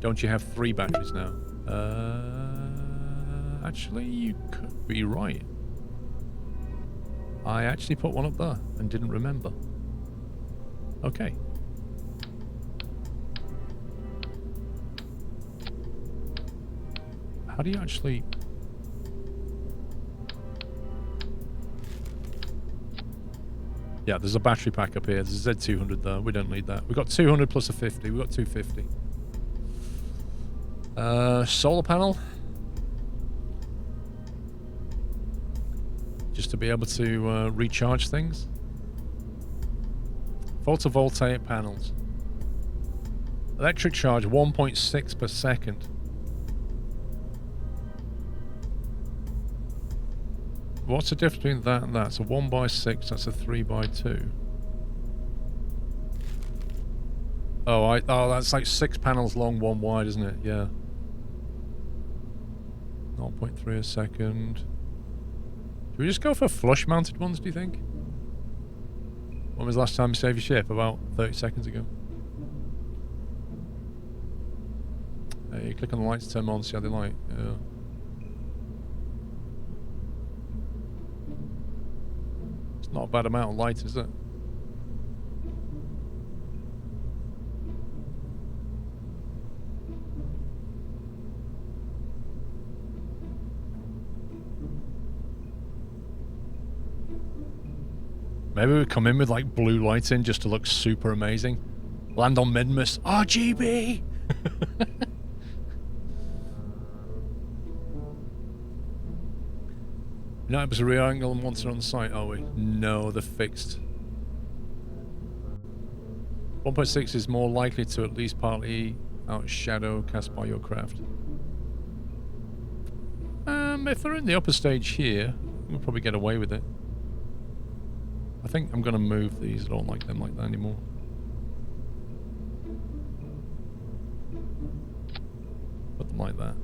Don't you have 3 batteries now? Actually, you could be right. I actually put one up there and didn't remember. Okay. How do you actually... Yeah, there's a battery pack up here. There's a Z200 there. We don't need that. We've got 200 plus a 50. We've got 250. Solar panel. Just to be able to recharge things. Photovoltaic panels. Electric charge 1.6 per second. What's the difference between that and that? So 1/6, that's a 3/2. Oh, that's like 6 panels long, 1 wide, isn't it? Yeah. 0.3 a second. Should we just go for flush-mounted ones, do you think? When was the last time you saved your ship? About 30 seconds ago. You click on the lights, turn them on, see how they light. Yeah. It's not a bad amount of light, is it? Maybe we come in with like blue lighting just to look super amazing. Land on Minmus. RGB! No, it was a rear angle and monster on site, are we? No, they're fixed. 1.6 is more likely to at least partly outshadow cast by your craft. If they're in the upper stage here, we'll probably get away with it. I think I'm going to move these. I don't like them like that anymore. Put them like that.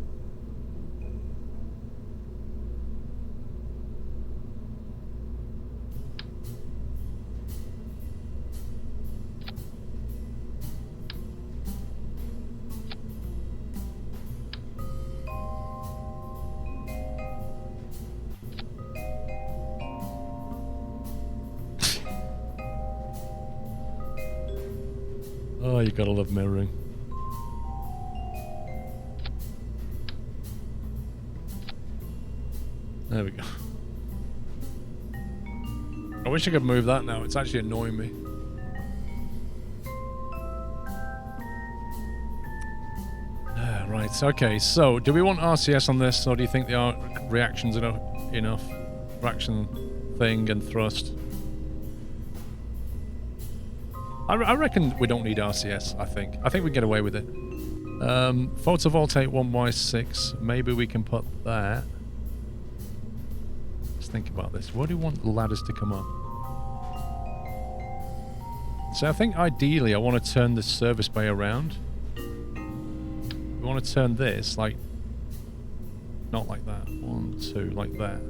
Oh, you gotta love mirroring. There we go. I wish I could move that now. It's actually annoying me. Right, okay. So, do we want RCS on this, or do you think the reactions are enough? Reaction thing and thrust. I reckon we don't need RCS, I think. I think we can get away with it. Photovoltaic 1/6. Maybe we can put that. Let's think about this. Where do you want the ladders to come up? So I think ideally I want to turn the service bay around. We want to turn this like... Not like that. 1, 2, like that.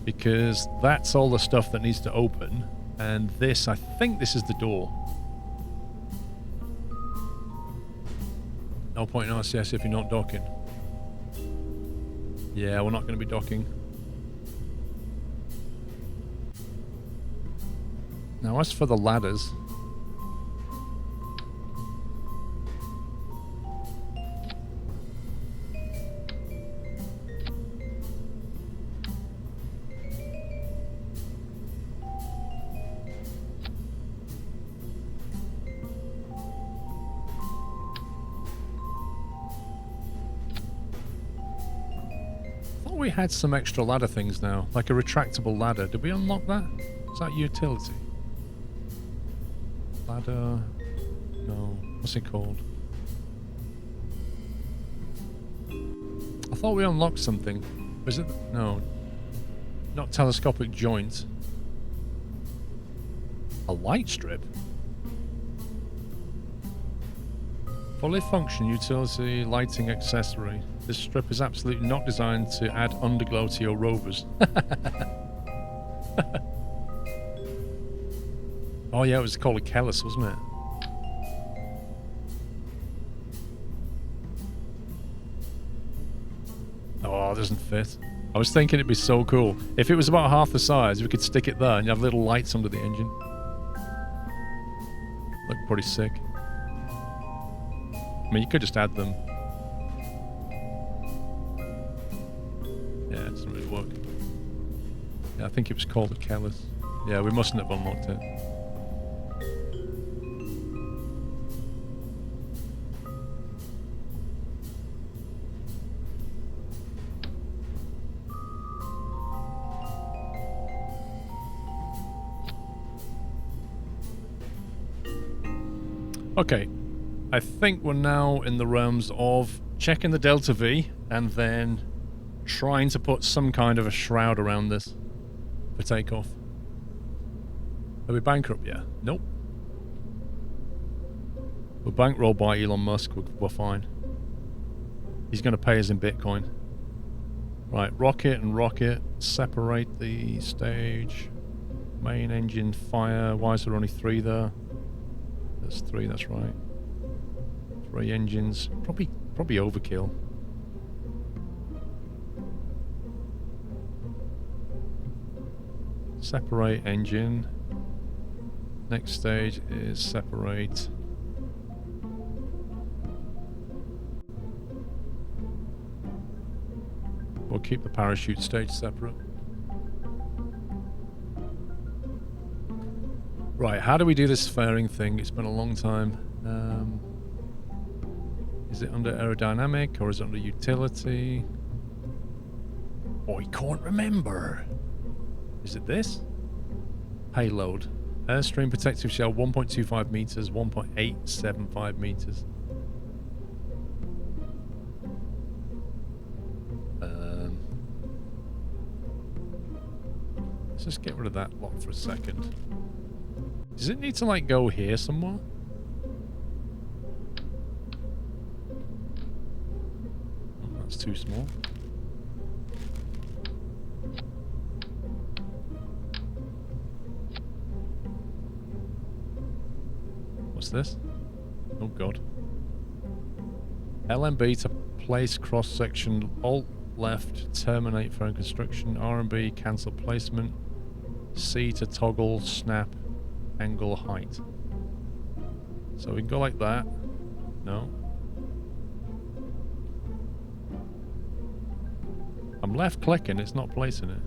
Because that's all the stuff that needs to open. And this, I think this is the door. No point in RCS if you're not docking. Yeah, we're not going to be docking. Now, as for the ladders... we had some extra ladder things now, like a retractable ladder. Did we unlock that? Is that utility? Ladder... No. What's it called? I thought we unlocked something. Was it... No. Not telescopic joint. A light strip? Fully function utility lighting accessory. This strip is absolutely not designed to add underglow to your rovers. Oh yeah, it was called a Kellis, wasn't it? it doesn't fit. I was thinking it'd be so cool. If it was about half the size, we could stick it there and you have little lights under the engine. Look pretty sick. I mean, you could just add them. Yeah, it doesn't really work. Yeah, I think it was called a Kellis. Yeah, we mustn't have unlocked it. Okay, I think we're now in the realms of checking the Delta V and then trying to put some kind of a shroud around this for takeoff. Are we bankrupt yet? Nope. We're bankrolled by Elon Musk, we're fine. He's going to pay us in Bitcoin. Right, rocket and rocket, separate the stage. Main engine fire, why is there only 3 there? There's 3, that's right. 3 engines. Probably overkill. Separate engine. Next stage is separate. We'll keep the parachute stage separate. Right, how do we do this fairing thing? It's been a long time. Is it under aerodynamic or is it under utility? Oh, I can't remember. Is it this? Payload. Airstream protective shell 1.25 meters, 1.875 meters. Let's just get rid of that lot for a second. Does it need to, like, go here somewhere? Oh, that's too small. What's this? Oh, God. LMB to place cross-section. Alt left, terminate for construction. R&B, cancel placement. C to toggle, snap. Angle height. So we can go like that. No. I'm left clicking, it's not placing it.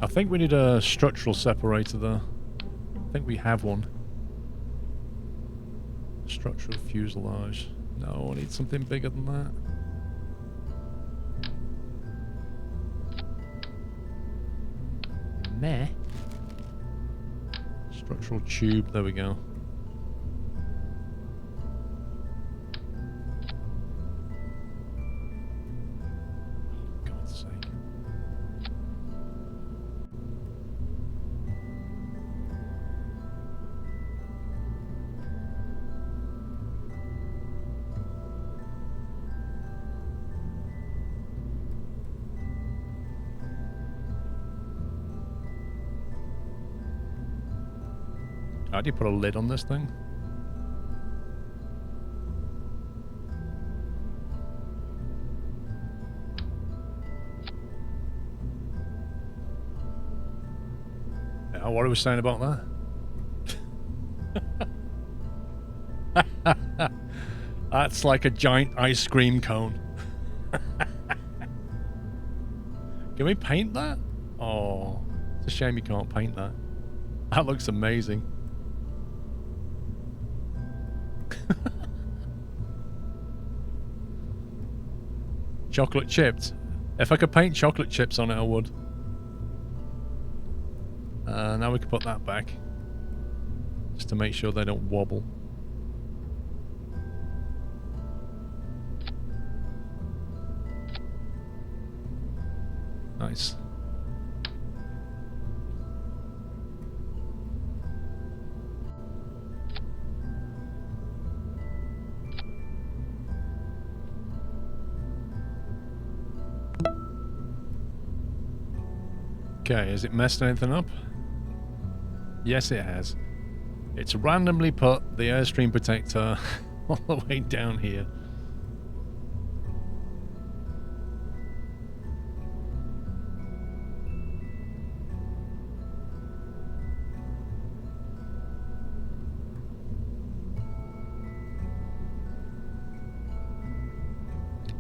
I think we need a structural separator there. I think we have one. Structural fuselage. No, I need something bigger than that. Meh. Structural tube, there we go. Oh, God's sake. How do you put a lid on this thing? Yeah, what are we saying about that? That's like a giant ice cream cone. Can we paint that? Oh, it's a shame you can't paint that. That looks amazing. Chocolate chipped. If I could paint chocolate chips on it, I would. Now we can put that back. Just to make sure they don't wobble. Nice. Okay, has it messed anything up? Yes, it has. It's randomly put the Airstream Protector all the way down here.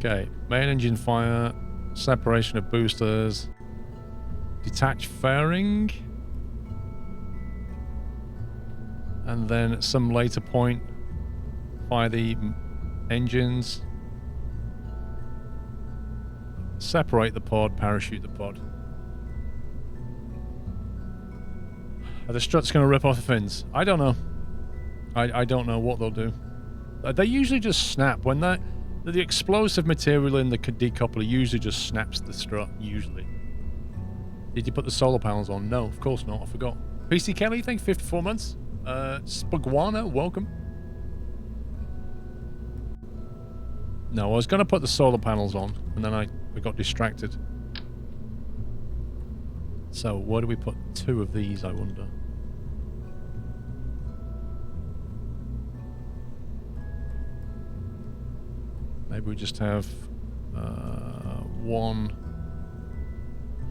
Okay, main engine fire, separation of boosters, detach fairing, and then at some later point, fire the engines, separate the pod, parachute the pod. Are the struts going to rip off the fins? I don't know. I don't know what they'll do. They usually just snap when the explosive material in the decoupler usually just snaps the strut, usually. Did you put the solar panels on? No, of course not. I forgot. PC Kelly, thank you, 54 months. Spagwana, welcome. No, I was going to put the solar panels on, and then I got distracted. So, where do we put 2 of these, I wonder? Maybe we just have 1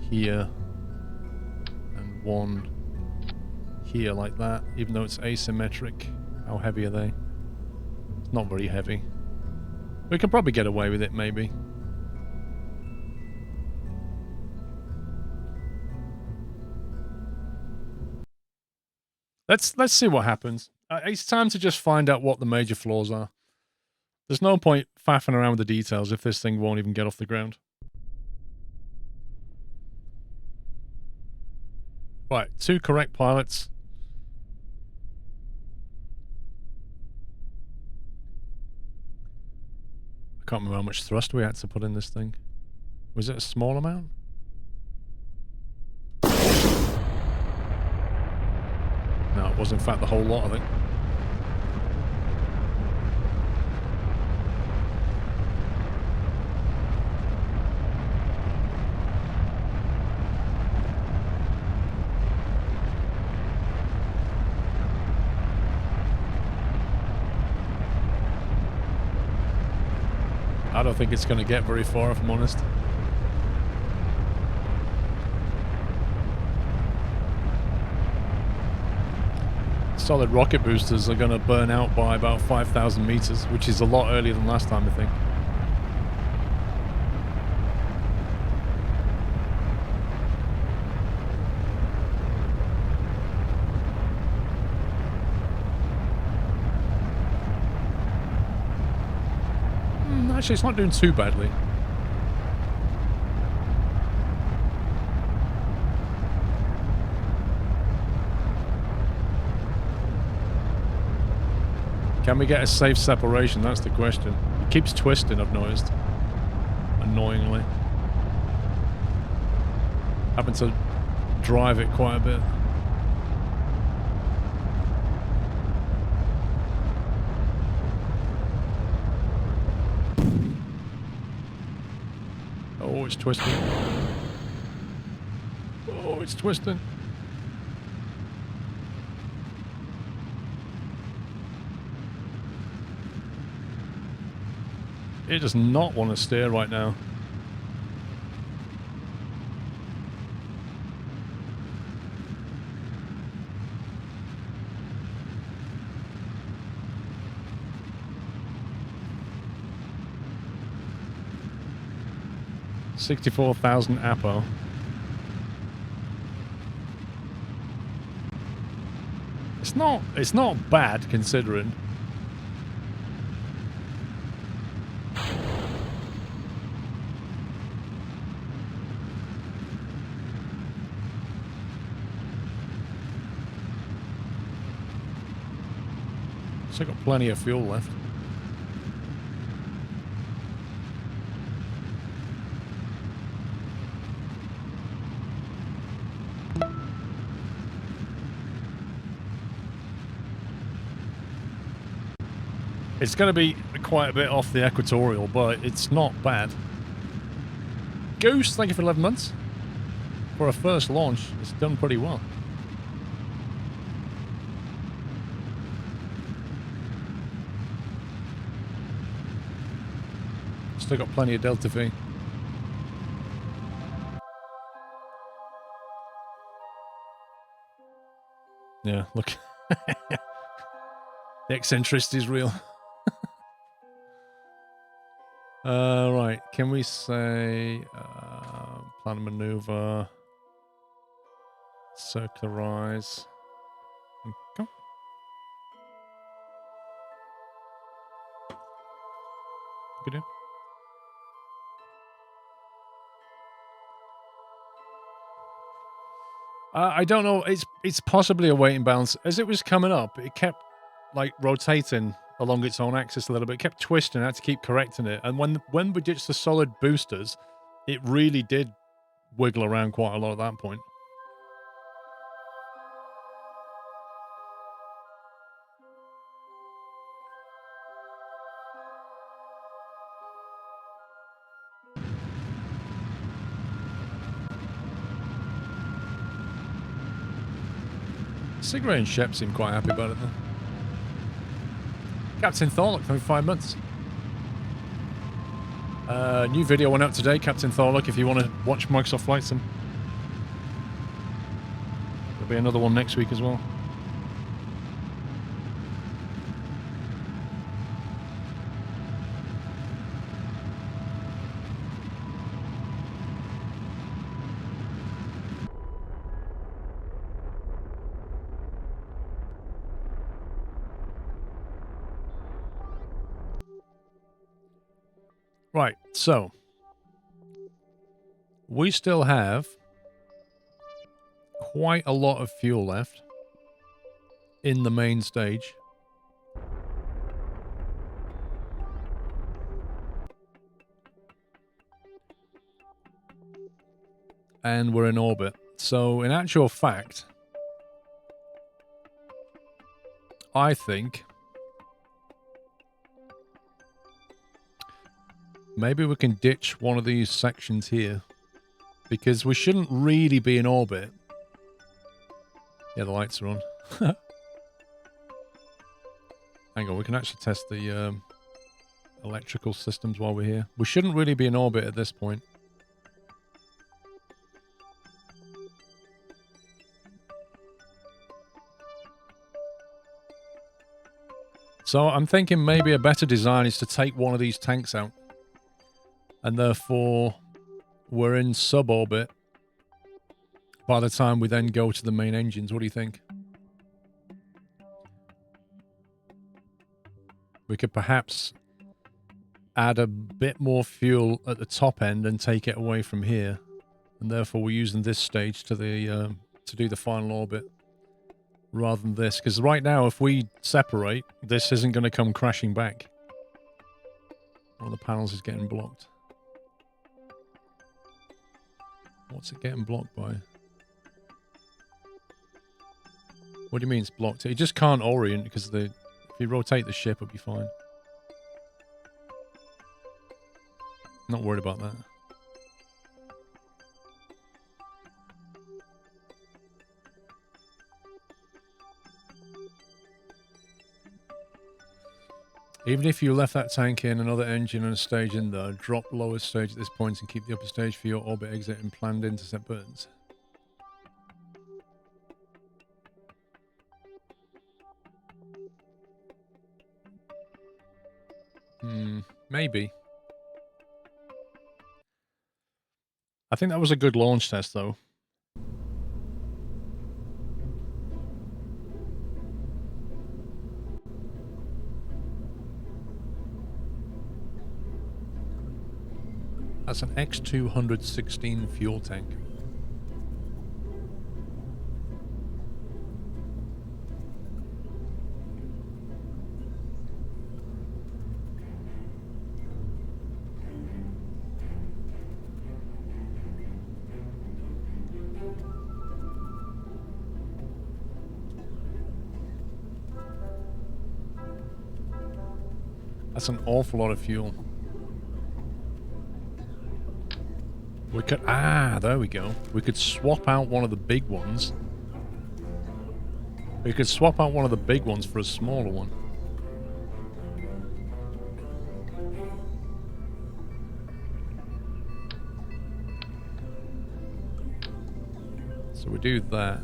here and 1 here like that, even though it's asymmetric. How heavy are they? It's not very heavy. We can probably get away with it, maybe. Let's see what happens. It's time to just find out what the major flaws are. There's no point faffing around with the details if this thing won't even get off the ground. Right, 2 correct pilots. I can't remember how much thrust we had to put in this thing. Was it a small amount? No, it was in fact the whole lot, I think. I don't think it's going to get very far, if I'm honest. Solid rocket boosters are going to burn out by about 5,000 meters, which is a lot earlier than last time, I think. Actually, it's not doing too badly. Can we get a safe separation? That's the question. It keeps twisting, I've noticed. Annoyingly. Having to drive it quite a bit. Oh, it's twisting. Oh, it's twisting. It does not want to steer right now. $64,000 APO. It's not bad considering. Still got plenty of fuel left. It's going to be quite a bit off the equatorial, but it's not bad. Goose, thank you for 11 months. For a first launch, it's done pretty well. Still got plenty of Delta V. Yeah, look. The eccentricity is real. Right, can we say plan a maneuver, circularize, and go. Good deal. I don't know. It's possibly a weight imbalance. As it was coming up, it kept like rotating along its own axis a little bit. It kept twisting. I had to keep correcting it. And when we ditched the solid boosters, it really did wiggle around quite a lot at that point. Cigarette and Shep seem quite happy about it though. Captain Thorlock for 5 months. New video went out today, Captain Thorlock, if you want to watch Microsoft Flight Sim. There'll be another one next week as well. Right, so we still have quite a lot of fuel left in the main stage. And we're in orbit. So in actual fact, I think maybe we can ditch one of these sections here, because we shouldn't really be in orbit. Yeah, the lights are on. Hang on, we can actually test the electrical systems while we're here. We shouldn't really be in orbit at this point. So I'm thinking maybe a better design is to take one of these tanks out. And therefore, we're in suborbit by the time we then go to the main engines. What do you think? We could perhaps add a bit more fuel at the top end and take it away from here. And therefore, we're using this stage to the to do the final orbit rather than this. Because right now, if we separate, this isn't going to come crashing back. One of the panels is getting blocked. What's it getting blocked by? What do you mean it's blocked? It just can't orient because if you rotate the ship, it'll be fine. Not worried about that. Even if you left that tank in, another engine and a stage in there, drop lower stage at this point and keep the upper stage for your orbit exit and planned intercept burns. Maybe. I think that was a good launch test, though. That's an X216 fuel tank. That's an awful lot of fuel. We could... there we go. We could swap out one of the big ones. We could swap out one of the big ones for a smaller one. So we do that.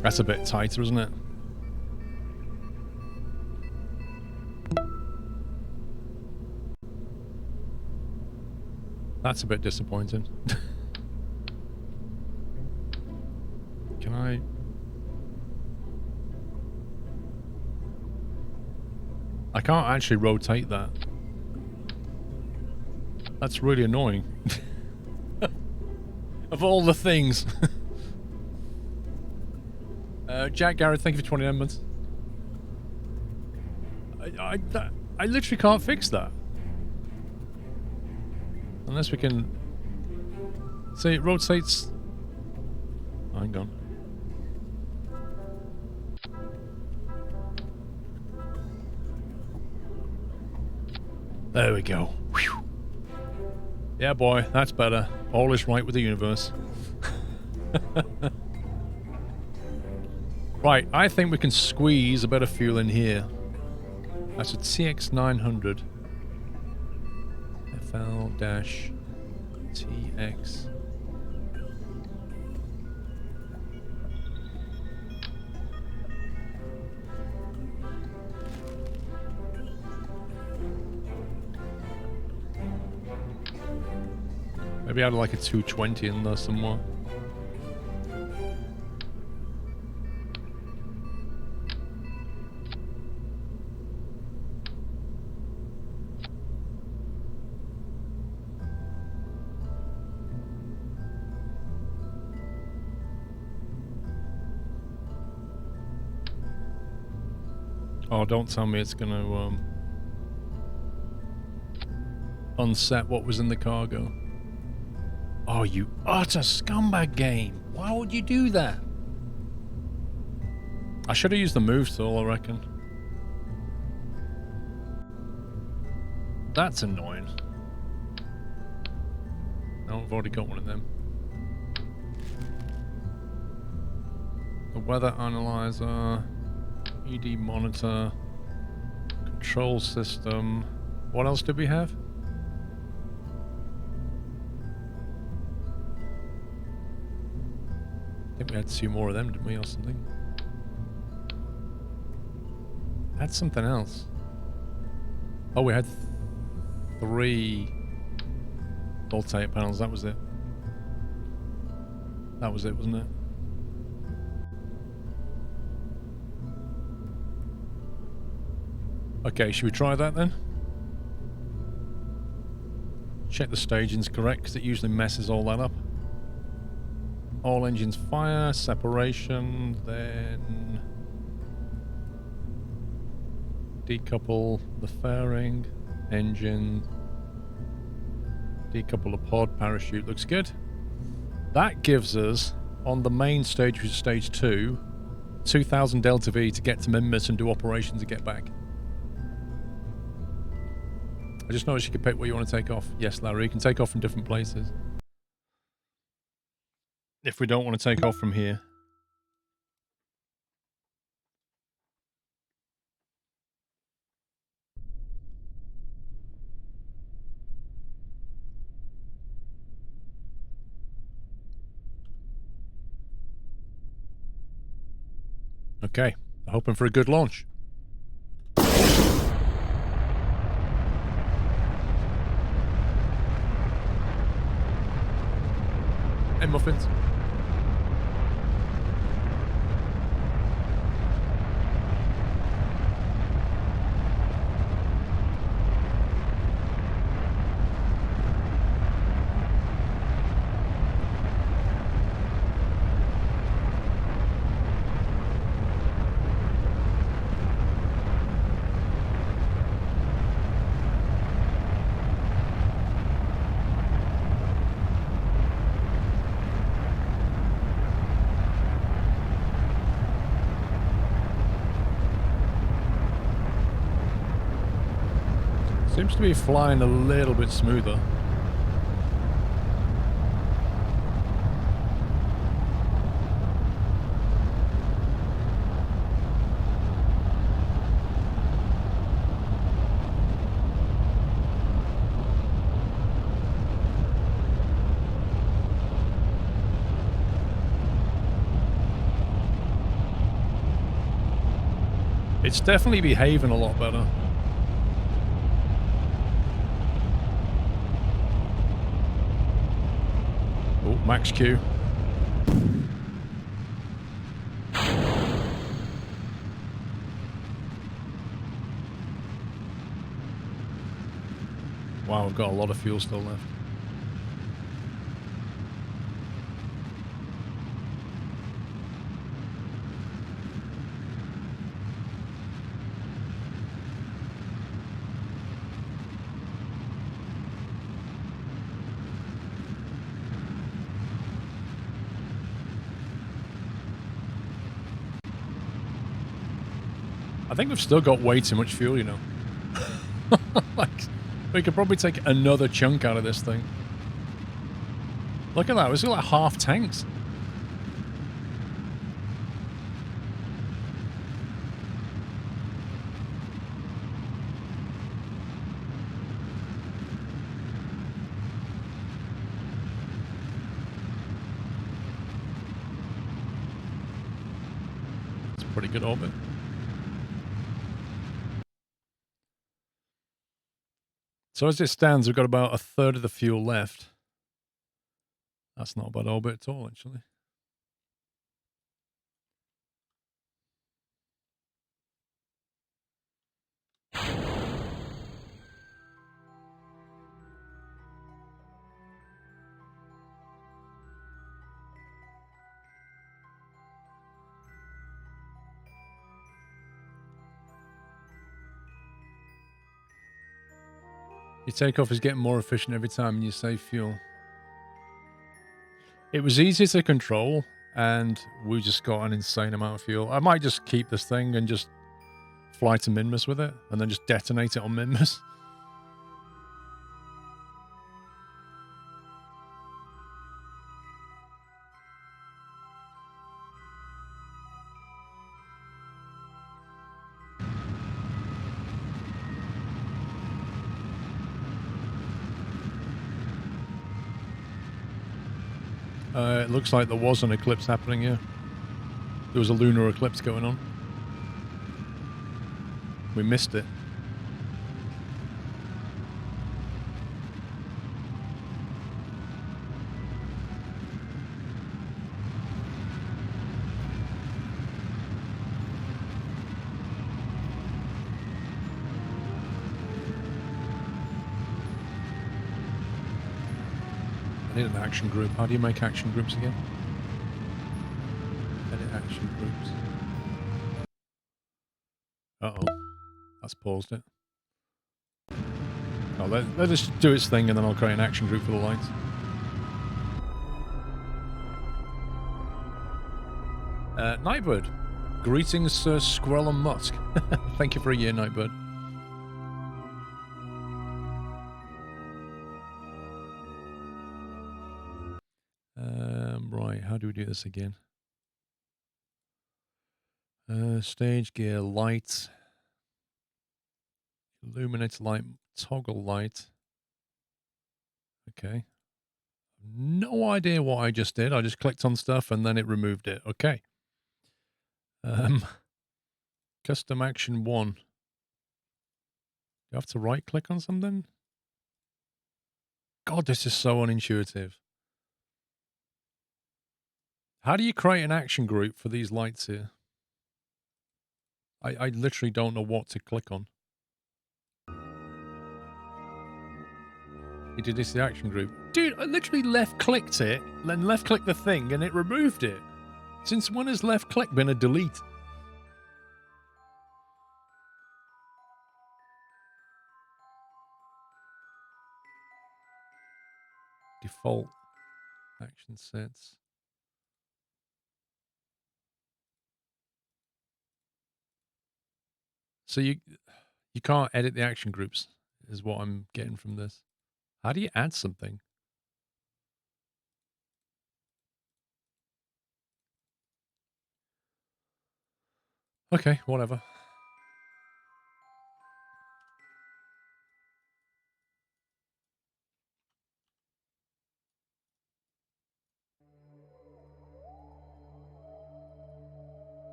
That's a bit tighter, isn't it? That's a bit disappointing. Can I... I can't actually rotate that. That's really annoying. Of all the things. Jack Garrett, thank you for 29 months. I literally can't fix that. Unless we can... See, it rotates... Oh, hang on. There we go. Whew. Yeah, boy, that's better. All is right with the universe. Right, I think we can squeeze a bit of fuel in here. That's a TX900. FL-TX. Maybe I'd like a 220 in there somewhere. Oh, don't tell me it's gonna unset what was in the cargo. Oh, you utter scumbag game. Why would you do that? I should have used the move tool, I reckon. That's annoying. No, I've already got one of them. The weather analyzer, ED monitor, control system. What else did we have? I think we had 2 more of them, didn't we, or something? Had something else. Oh, we had 3 voltaic panels, that was it. That was it, wasn't it? Okay, should we try that then? Check the staging's correct, because it usually messes all that up. All engines fire, separation, then decouple the fairing, engine, decouple the pod, parachute, looks good. That gives us, on the main stage, which is stage 2, 2000 Delta V to get to Minmus and do operations and get back. I just noticed you can pick where you want to take off. Yes, Larry, you can take off from different places. If we don't want to take off from here. Okay, hoping for a good launch. Hey, muffins. Seems to be flying a little bit smoother. It's definitely behaving a lot better. Oh, max Q. Wow, I've got a lot of fuel still left. I think we've still got way too much fuel, you know. Like, we could probably take another chunk out of this thing. Look at that. We've got like half tanks. That's a pretty good orbit. So as it stands, we've got about a third of the fuel left. That's not a bad orbit at all, actually. Your takeoff is getting more efficient every time you save fuel. It was easy to control, and we just got an insane amount of fuel. I might just keep this thing and just fly to Minmus with it, and then just detonate it on Minmus. It looks like there was an eclipse happening here. There was a lunar eclipse going on. We missed it. I need an action group. How do you make action groups again? Edit action groups. Uh-oh. That's paused it. Oh, let us do its thing, and then I'll create an action group for the lights. Nightbird. Greetings, Sir Squirrel and Musk. Thank you for a year, Nightbird. Right, how do we do this again? Stage gear, light. Illuminate light, toggle light. Okay. No idea what I just did. I just clicked on stuff and then it removed it. Okay. Custom action 1. You have to right click on something? God, this is so unintuitive. How do you create an action group for these lights here? I literally don't know what to click on. You did this the action group. Dude, I literally left clicked it, then left clicked the thing and it removed it. Since when has left click been a delete? Default action sets. So you can't edit the action groups, is what I'm getting from this. How do you add something? Okay, whatever.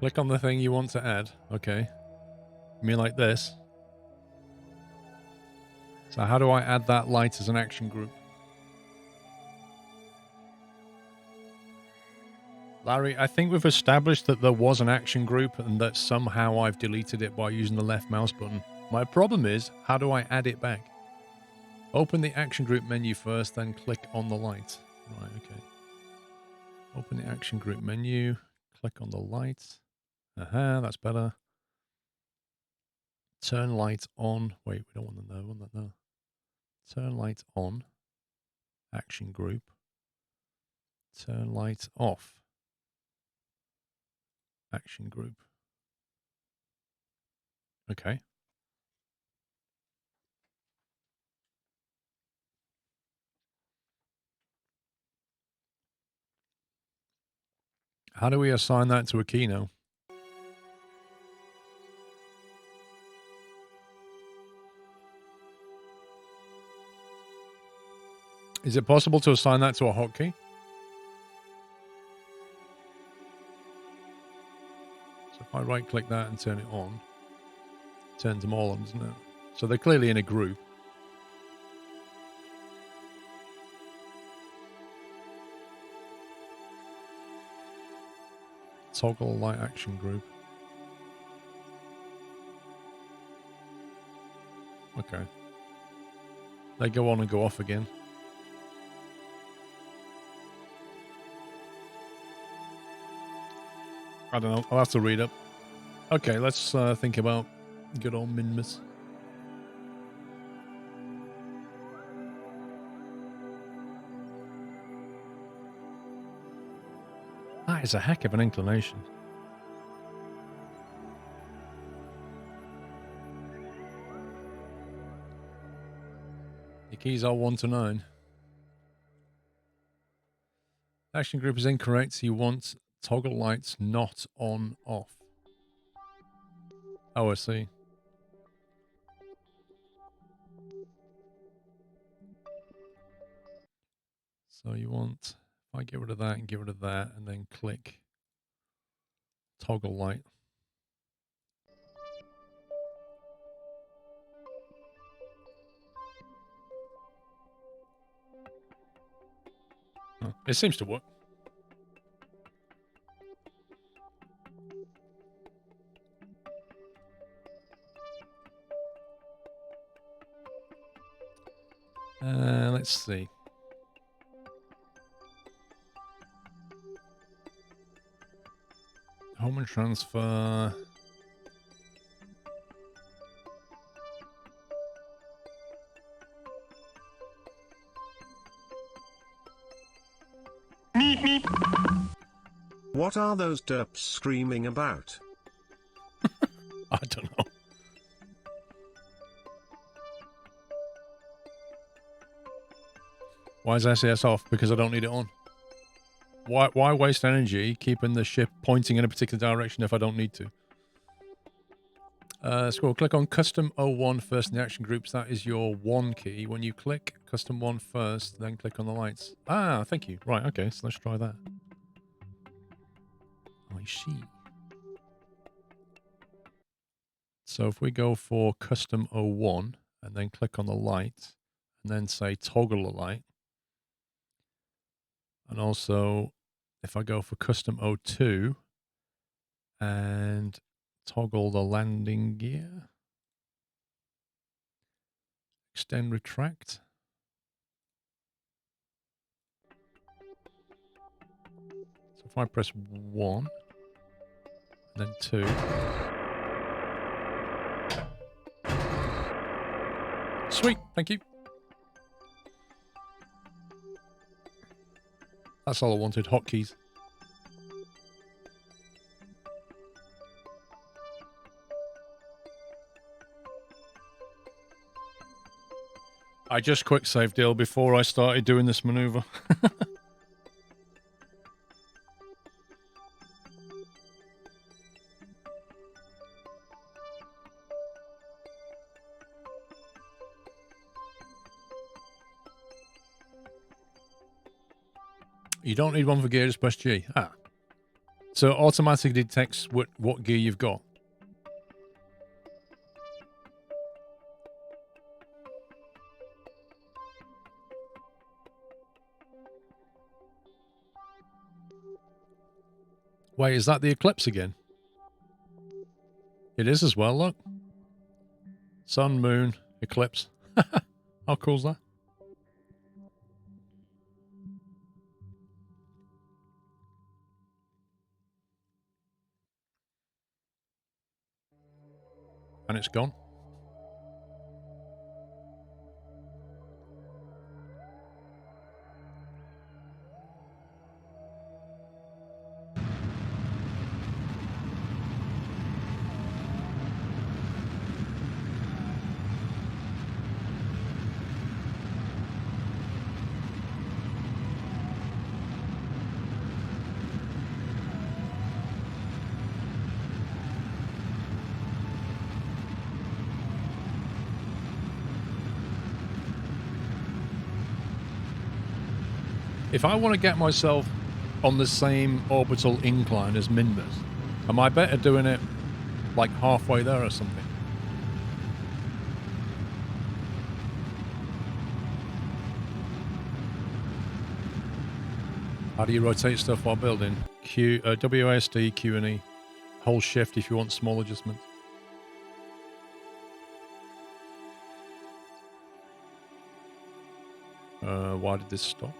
Click on the thing you want to add. Okay. You mean like this? So how do I add that light as an action group? Larry, I think we've established that there was an action group and that somehow I've deleted it by using the left mouse button. My problem is, how do I add it back? Open the action group menu first, then click on the light. Right, okay. Open the action group menu, click on the light. Aha, that's better. Turn light on. Wait, we don't want that there. Turn light on. Action group. Turn light off. Action group. Okay. How do we assign that to a key now? Is it possible to assign that to a hotkey? So if I right click that and turn it on, it turns them all on, doesn't it? So they're clearly in a group. Toggle light action group. Okay. They go on and go off again. I don't know. I'll have to read up. Okay, let's think about good old Minmus. That is a heck of an inclination. Your keys are 1 to 9. Action group is incorrect. So you want toggle lights not on off. Oh, I see. So you want, if I get rid of that and get rid of that and then click toggle light. Oh, it seems to work. Let's see. Home and transfer. What are those derps screaming about? I don't know. Why is SAS off? Because I don't need it on. Why waste energy keeping the ship pointing in a particular direction if I don't need to? Squirrel, click on custom 01 first in the action groups. That is your 1 key. When you click custom 1 first, then click on the lights. Ah, thank you. Right, okay, so let's try that. I see. So if we go for custom 01 and then click on the light and then say toggle the light. And also if I go for custom 02 and toggle the landing gear, extend retract. So if I press 1 and then 2. Sweet, thank you. That's all I wanted, hotkeys. I just quick saved Dale before I started doing this maneuver. You don't need one for gear, just press G. Ah. So it automatically detects what gear you've got. Wait, is that the eclipse again? It is as well, look. Sun, moon, eclipse. How cool's that? And it's gone. If I want to get myself on the same orbital incline as Minmus, am I better doing it like halfway there or something? How do you rotate stuff while building? WASD, Q and E. Hold shift if you want small adjustments. Why did this stop?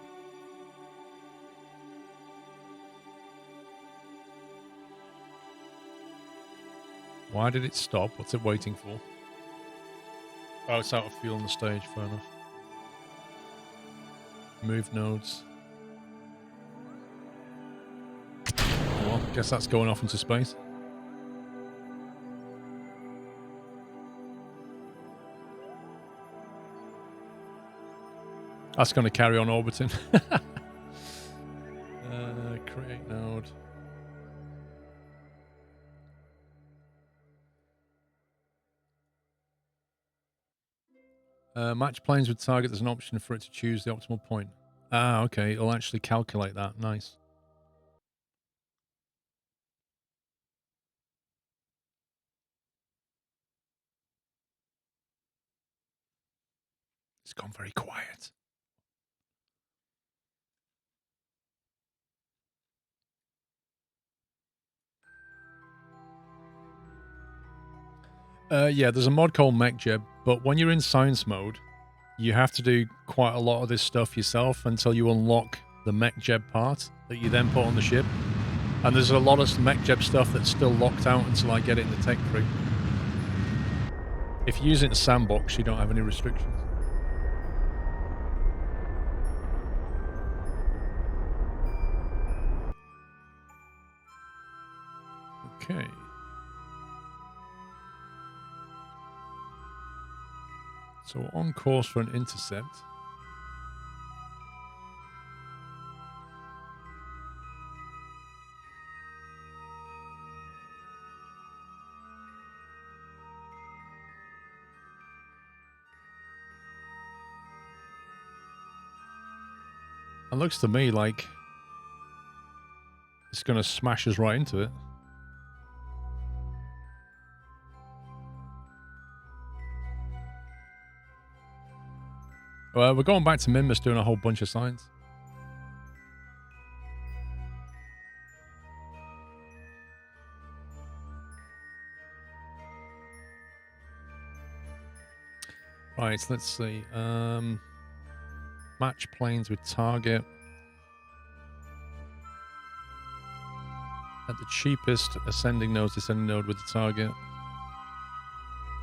Why did it stop? What's it waiting for? Oh, it's out of fuel on the stage. Fair enough. Move nodes. Well, guess that's going off into space. That's going to carry on orbiting. Create node. Match planes with target. There's an option for it to choose the optimal point. Ah, okay. It'll actually calculate that. Nice. It's gone very quiet. Yeah, there's a mod called MechJeb, but when you're in science mode, you have to do quite a lot of this stuff yourself until you unlock the MechJeb part that you then put on the ship. And there's a lot of MechJeb stuff that's still locked out until I get it in the tech tree. If you use it in Sandbox, you don't have any restrictions. Okay. So we're on course for an intercept. It looks to me like it's going to smash us right into it. We're going back to Minmus doing a whole bunch of science. Right, let's see. Match planes with target. At the cheapest ascending node, descending node with the target.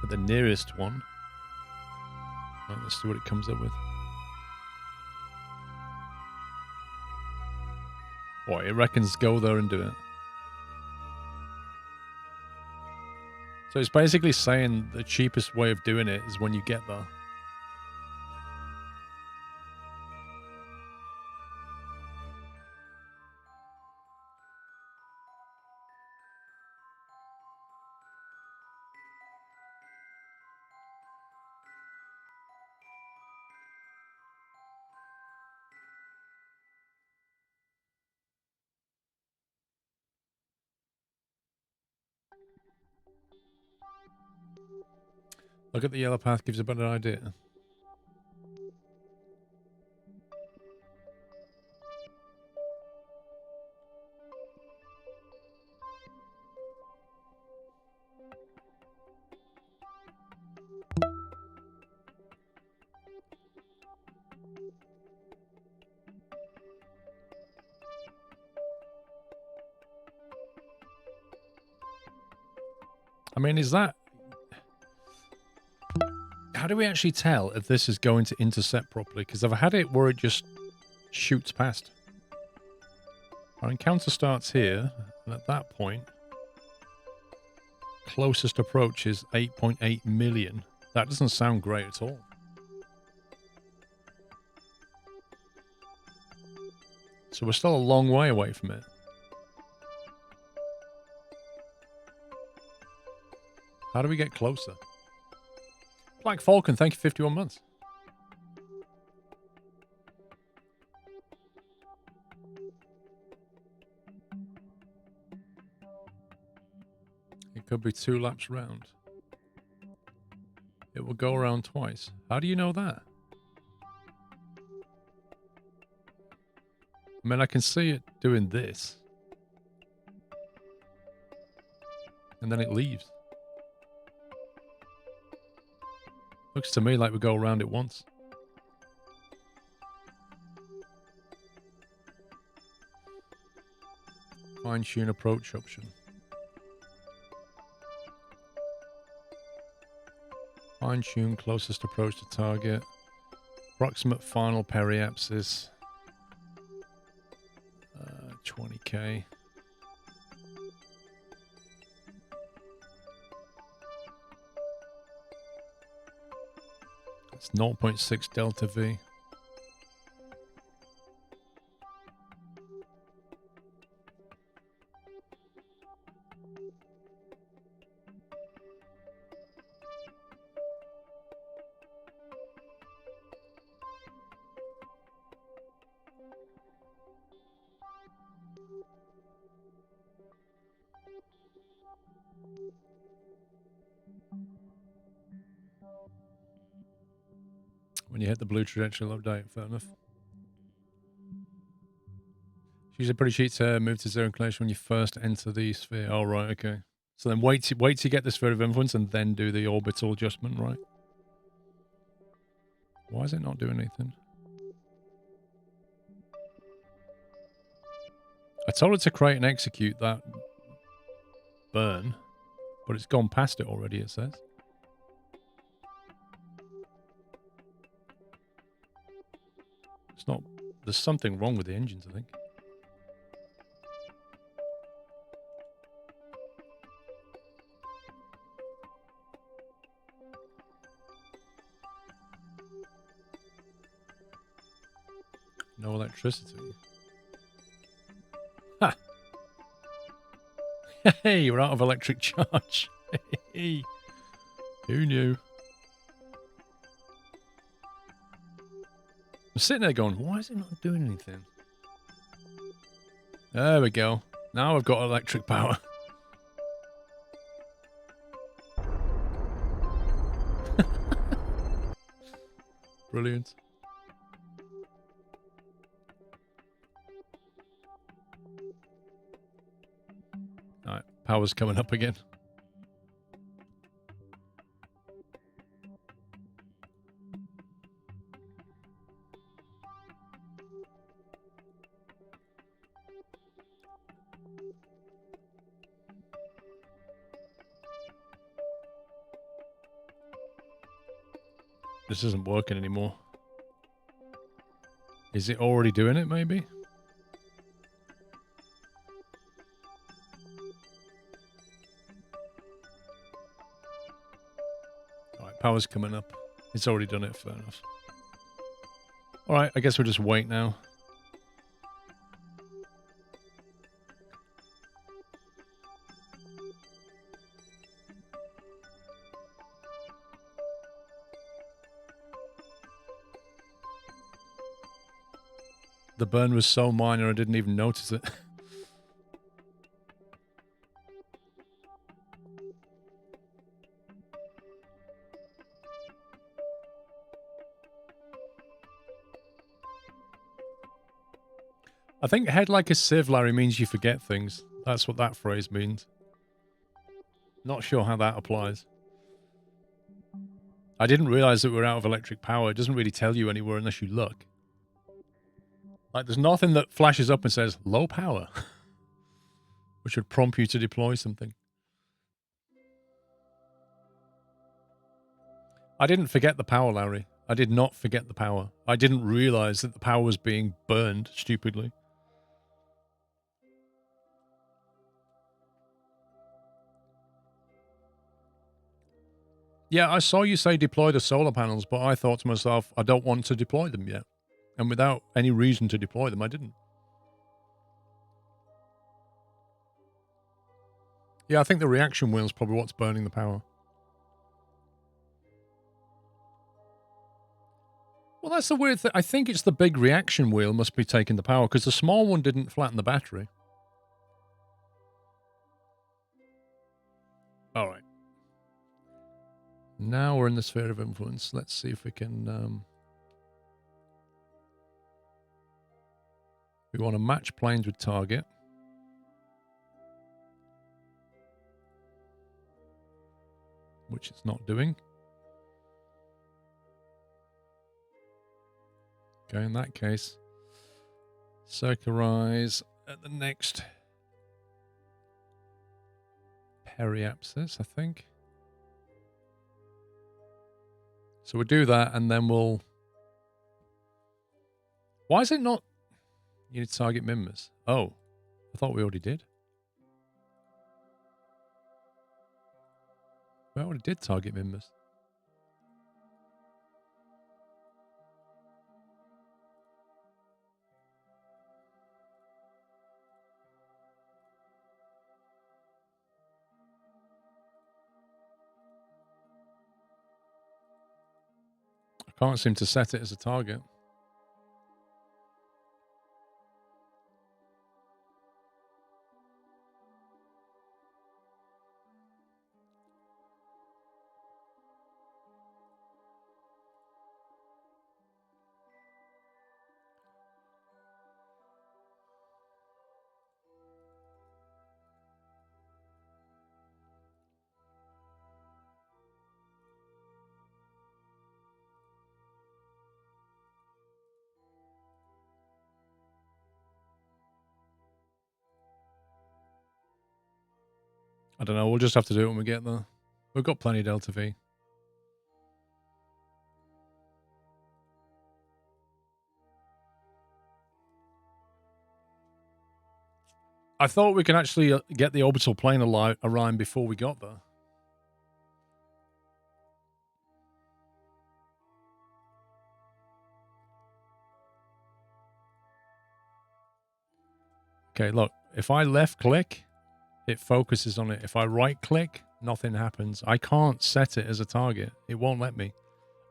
At the nearest one. Right, let's see what it comes up with. Boy, it reckons go there and do it. So it's basically saying the cheapest way of doing it is when you get there. Look at the yellow path, gives a better idea. I mean, is that... How do we actually tell if this is going to intercept properly? Because I've had it where it just shoots past. Our encounter starts here, and at that point, closest approach is 8.8 million. That doesn't sound great at all. So we're still a long way away from it. How do we get closer? Black Falcon, thank you, 51 months. It could be 2 laps round. It will go around twice. How do you know that? I mean, I can see it doing this. And then it leaves. Looks to me like we go around it once. Fine-tune approach option. Fine-tune closest approach to target. Approximate final periapsis. 20k. It's 0.6 delta V. When you hit the blue trajectory update, fair enough. It's usually pretty cheap to move to zero inclination when you first enter the sphere. Oh, right, okay. So then wait to get the sphere of influence and then do the orbital adjustment, right? Why is it not doing anything? I told it to create and execute that burn, but it's gone past it already, it says. It's not... There's something wrong with the engines, I think. No electricity. Ha! Hey, we're out of electric charge. Hey, who knew? I'm sitting there going, why is it not doing anything? There we go. Now I've got electric power. Brilliant. Alright, power's coming up again. This isn't working anymore. Is it already doing it, maybe? Alright, power's coming up. It's already done it, fair enough. Alright, I guess we'll just wait now. The burn was so minor I didn't even notice it. I think head like a sieve, Larry, means you forget things. That's what that phrase means. Not sure how that applies. I didn't realize that we're out of electric power. It doesn't really tell you anywhere unless you look. Like, there's nothing that flashes up and says, low power. Which would prompt you to deploy something. I didn't forget the power, Larry. I did not forget the power. I didn't realize that the power was being burned stupidly. Yeah, I saw you say deploy the solar panels, but I thought to myself, I don't want to deploy them yet. And without any reason to deploy them, I didn't. Yeah, I think the reaction wheel is probably what's burning the power. Well, that's the weird thing. I think it's the big reaction wheel must be taking the power, because the small one didn't flatten the battery. All right. Now we're in the sphere of influence. Let's see if we can... we want to match planes with target. Which it's not doing. Okay, in that case, circularize at the next periapsis, I think. So we'll do that, and then we'll... Why is it not... You need to target Minmus. Oh, I thought we already did. We already did target Minmus. I can't seem to set it as a target. I don't know. We'll just have to do it when we get there. We've got plenty of Delta V. I thought we could actually get the orbital plane aligned before we got there. Okay, look. If I left click, it focuses on it. If I right click, nothing happens. I can't set it as a target. It won't let me.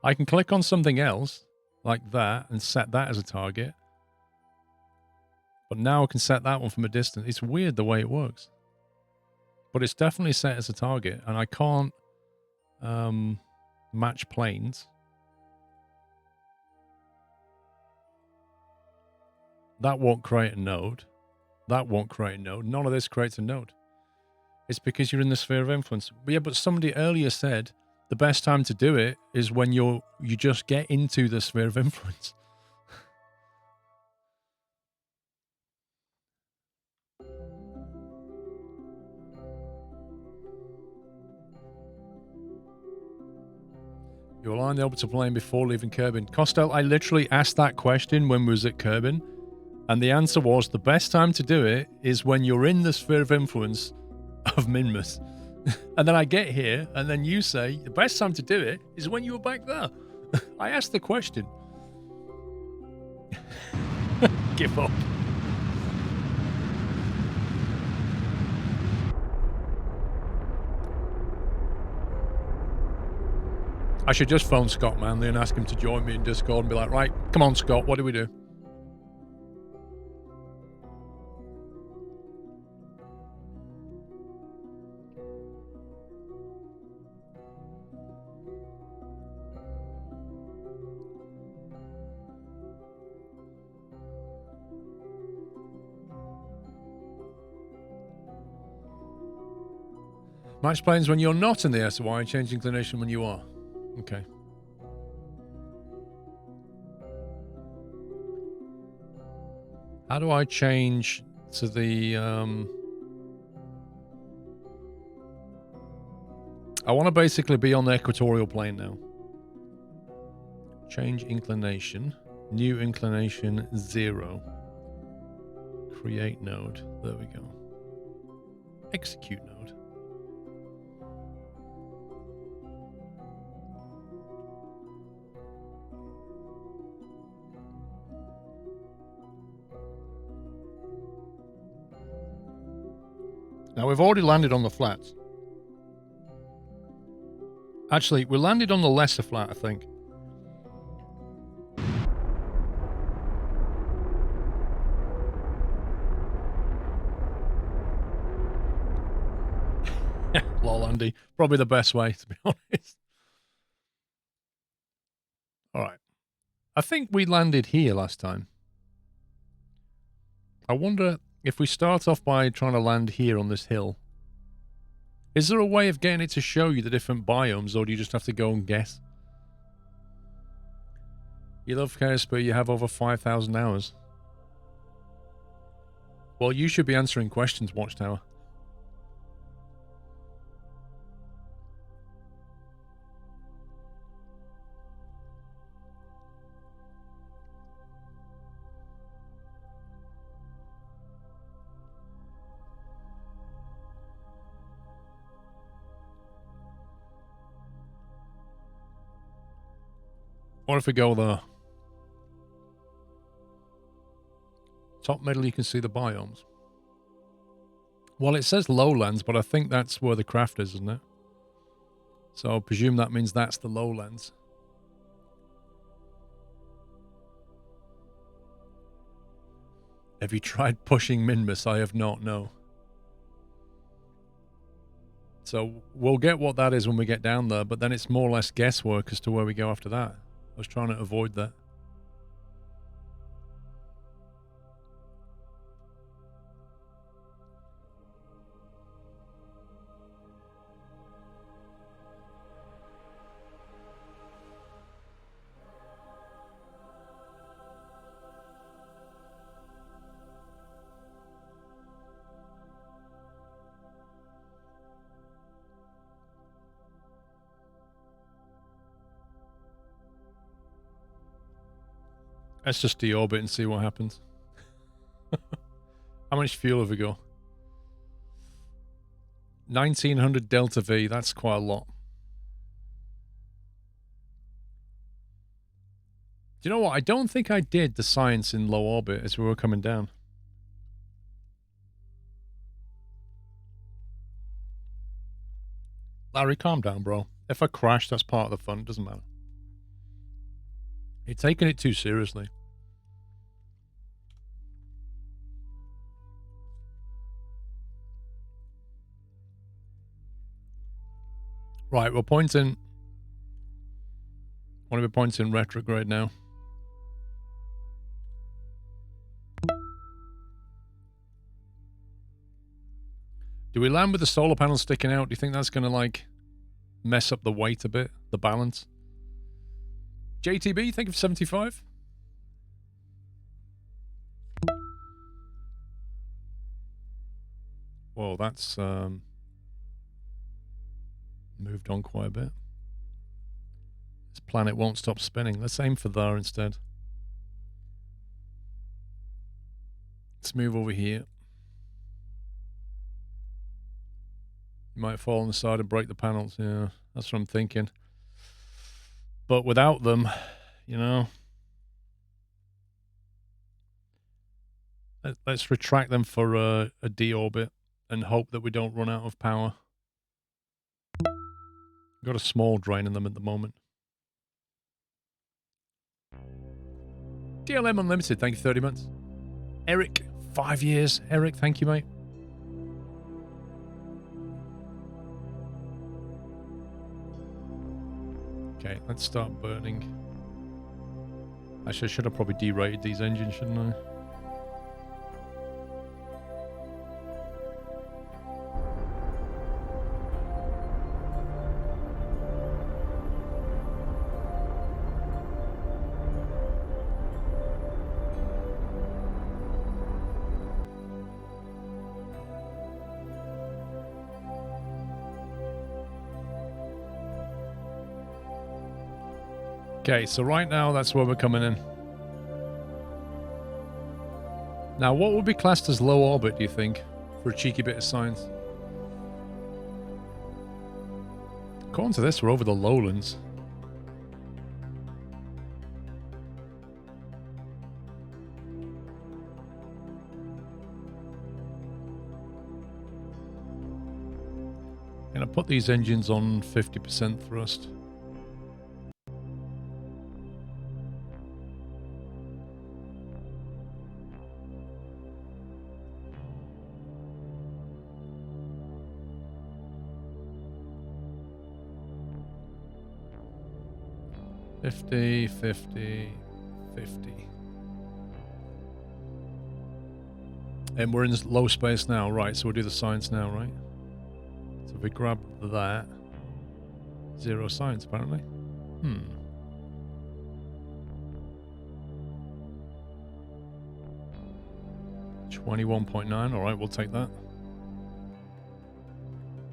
I can click on something else like that and set that as a target. But now I can set that one from a distance. It's weird the way it works. But it's definitely set as a target, and I can't match planes. That won't create a node. That won't create a node. None of this creates a node. It's because you're in the sphere of influence. But yeah, but somebody earlier said the best time to do it is when you just get into the sphere of influence. You align the orbital plane before leaving Kerbin. Costello, I literally asked that question when we was at Kerbin, and the answer was the best time to do it is when you're in the sphere of influence of Minmus. And then I get here, and then you say the best time to do it is when you were back there. I asked the question. Give up. I should just phone Scott Manley and ask him to join me in Discord and be like, right, come on, Scott, what do we do? Match planes when you're not in the SY, change inclination when you are. Okay. How do I change to the... I want to basically be on the equatorial plane now. Change inclination. New inclination 0. Create node. There we go. Execute node. Now we've already landed on the flats. Actually, we landed on the lesser flat, I think. Lol, Andy. Probably the best way, to be honest. Alright. I think we landed here last time. I wonder if we start off by trying to land here on this hill. Is there a way of getting it to show you the different biomes, or do you just have to go and guess? You love KSP, you have over 5,000 hours. Well, you should be answering questions, Watchtower. What if we go there? Top middle, you can see the biomes. Well, it says lowlands, but I think that's where the craft is, isn't it? So I presume that means that's the lowlands. Have you tried pushing Minmus? I have not, no. So we'll get what that is when we get down there, but then it's more or less guesswork as to where we go after that. I was trying to avoid that. Let's just deorbit and see what happens. How much fuel have we got? 1900 Delta V, that's quite a lot. Do you know what? I don't think I did the science in low orbit as we were coming down. Larry, calm down, bro. If I crash, that's part of the fun. It doesn't matter. You're taking it too seriously. Right, we're pointing... What are we pointing retrograde now? Do we land with the solar panel sticking out? Do you think that's going to, like, mess up the weight a bit? The balance? JTB, think of 75? Whoa, that's moved on quite a bit. This planet won't stop spinning. Let's aim for there instead. Let's move over here. You might fall on the side and break the panels. Yeah, that's what I'm thinking. But without them, you know, let's retract them for a deorbit and hope that we don't run out of power. Got a small drain in them at the moment. DLM Unlimited, thank you, 30 months. Eric, 5 years. Eric, thank you, mate. Okay, let's start burning. Actually, I should have probably derated these engines, shouldn't I? Okay, so right now that's where we're coming in. Now, what would be classed as low orbit, do you think, for a cheeky bit of science? According to this, we're over the lowlands. I'm going to put these engines on 50% thrust. $50, $50, $50. And we're in low space now, right? So we'll do the science now, right? So if we grab that, 0 science apparently. 21.9, alright, we'll take that.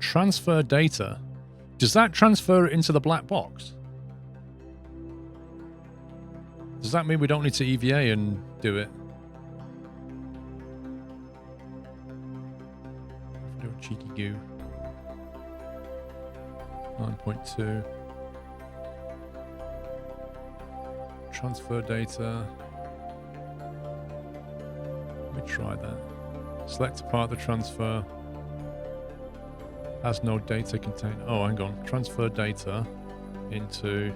Transfer data. Does that transfer it into the black box? Does that mean we don't need to EVA and do it? Do a cheeky goo. 9.2. Transfer data. Let me try that. Select a part of the transfer. Has no data contained. Oh, hang on. Transfer data into...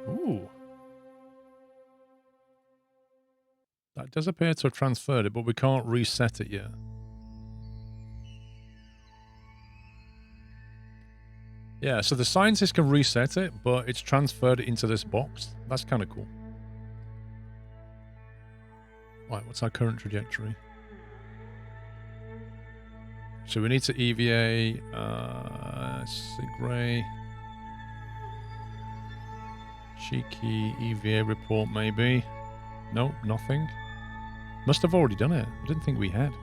Ooh. That does appear to have transferred it, but we can't reset it yet. Yeah, so the scientist can reset it, but it's transferred it into this box. That's kind of cool. Right, what's our current trajectory? So we need to EVA, Sigray. Cheeky EVA report, maybe. Nope, nothing. Must have already done it. I didn't think we had.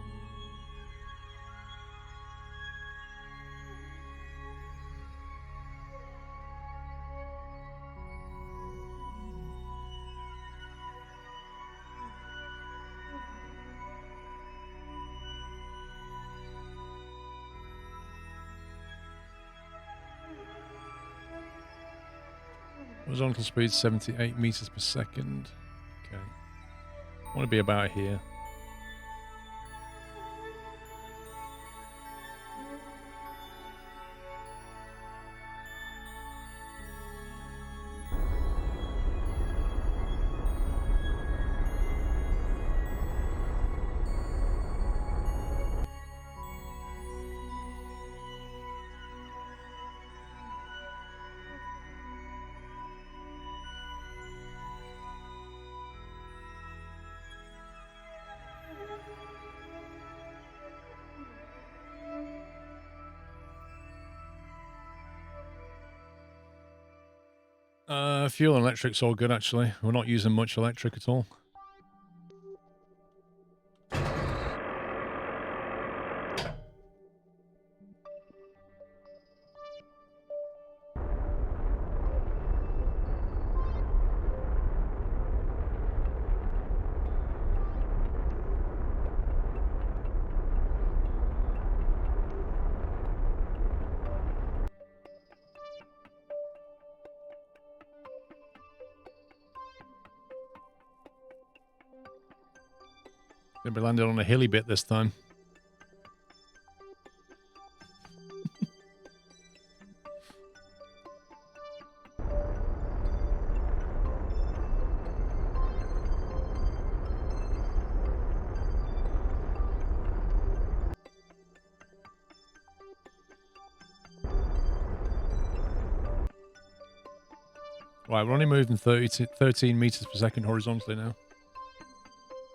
Horizontal speed 78 meters per second. Okay. I want to be about here. Fuel and electric's all good, actually. We're not using much electric at all. Gonna be landing on a hilly bit this time. Right, we're only moving 13 meters per second horizontally now.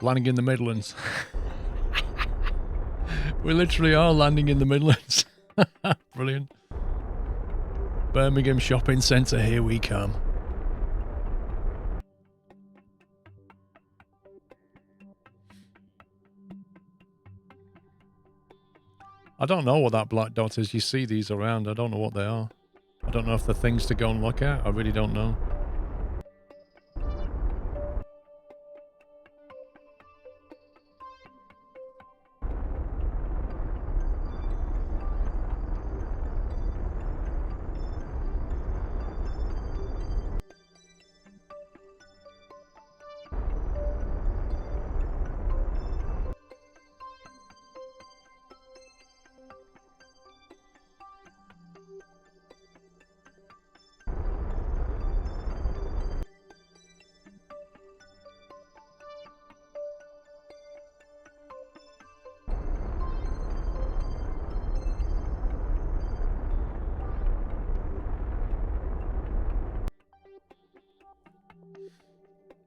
Landing in the Midlands. We literally are landing in the Midlands. Brilliant. Birmingham Shopping Centre, here we come. I don't know what that black dot is. You see these around. I don't know what they are. I don't know if they're things to go and look at. I really don't know.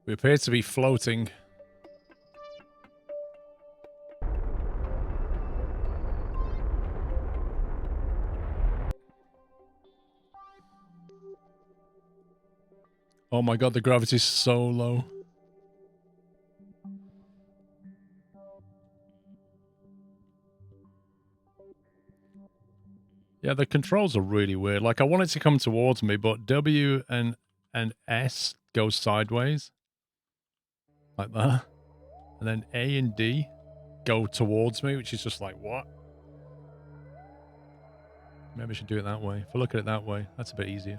We appear to be floating. Oh my god, the gravity's so low. Yeah, the controls are really weird. Like, I want it to come towards me, but W and S go sideways. Like that. And then A and D go towards me, which is just like, what? Maybe I should do it that way. If I look at it that way, that's a bit easier.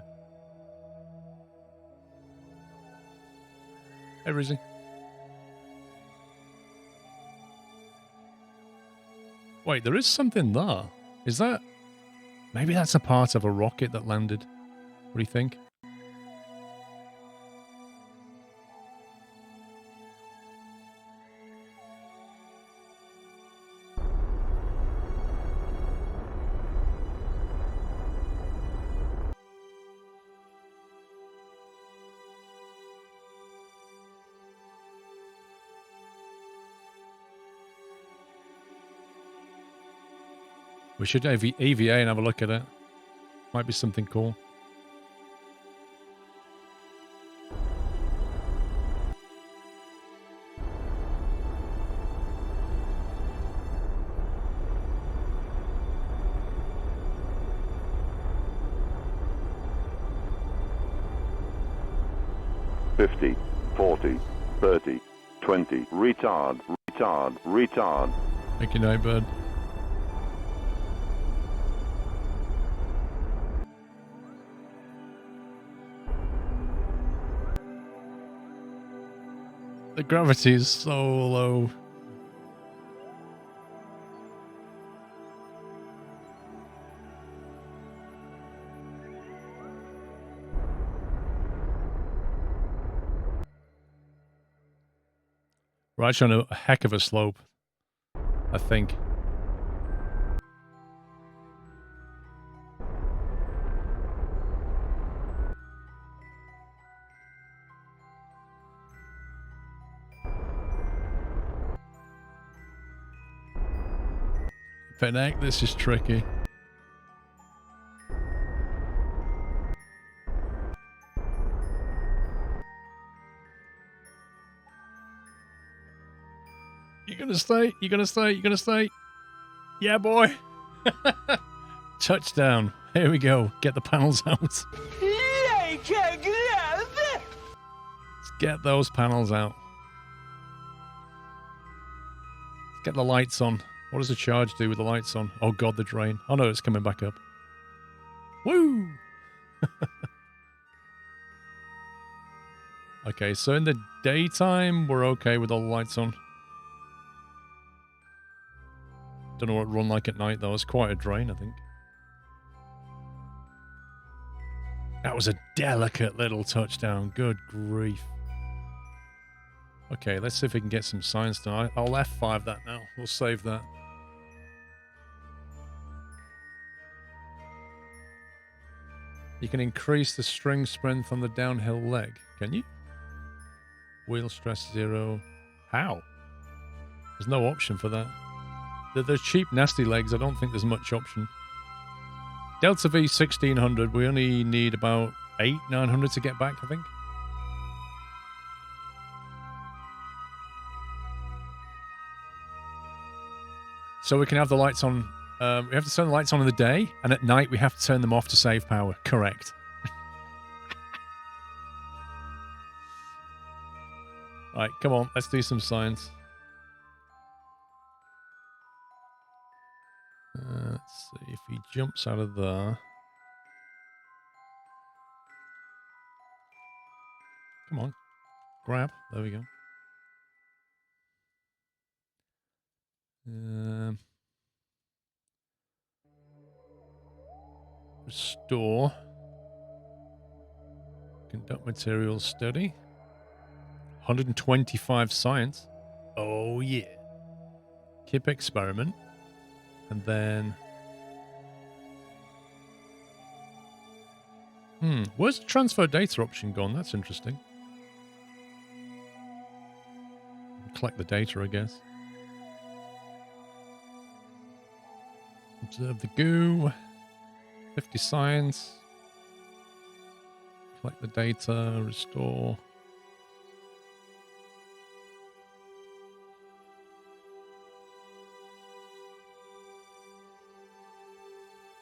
Hey, Rizzy. Wait, there is something there. Is that... Maybe that's a part of a rocket that landed. What do you think? We should EVA and have a look at it. Might be something cool. $50, $40, $30, $20. Retard. Thank you, Nightbird. The gravity is so low. We're actually on a heck of a slope, I think. Fennec, this is tricky. You're gonna stay, you're gonna stay, you're gonna stay. Yeah, boy. Touchdown. Here we go. Get the panels out. Let's get those panels out. Let's get the lights on. What does the charge do with the lights on? Oh god, the drain. Oh no, it's coming back up. Woo! Okay, so in the daytime, we're okay with all the lights on. Don't know what it'd run like at night, though. It's quite a drain, I think. That was a delicate little touchdown. Good grief. Okay, let's see if we can get some science done. I'll F5 that now. We'll save that. You can increase the string strength on the downhill leg. Can you? Wheel stress 0. How? There's no option for that. The cheap, nasty legs, I don't think there's much option. Delta V 1600, we only need about 900 to get back, I think. So we can have the lights on We have to turn the lights on in the day, and at night we have to turn them off to save power. Correct. Right, come on, let's do some science. Let's see if he jumps out of there. Come on, grab. There we go. Restore. Conduct materials study. 125 science. Oh, yeah. Keep experiment. And then... where's the transfer data option gone? That's interesting. Collect the data, I guess. Observe the goo. 50 science. Collect the data. Restore.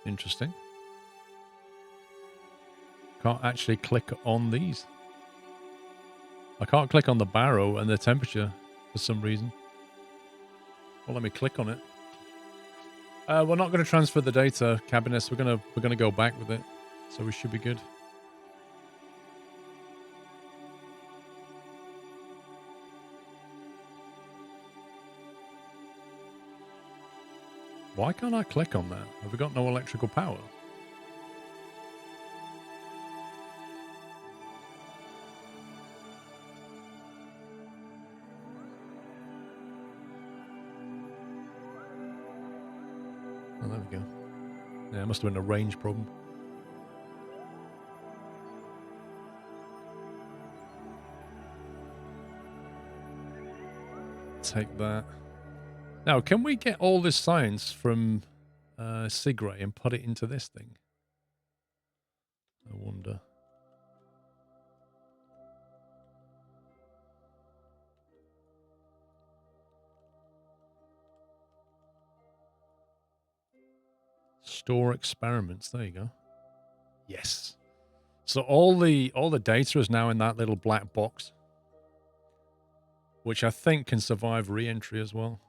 Interesting. Can't actually click on these. I can't click on the barrow and the temperature for some reason. Well, let me click on it. We're not going to transfer the data, Cabinets. We're gonna go back with it, so we should be good. Why can't I click on that? Have we got no electrical power? Oh, there we go. Yeah, it must have been a range problem. Take that. Now, can we get all this science from Sigray and put it into this thing? I wonder. Store experiments. There you go. Yes. So all the data is now in that little black box, which I think can survive re-entry as well.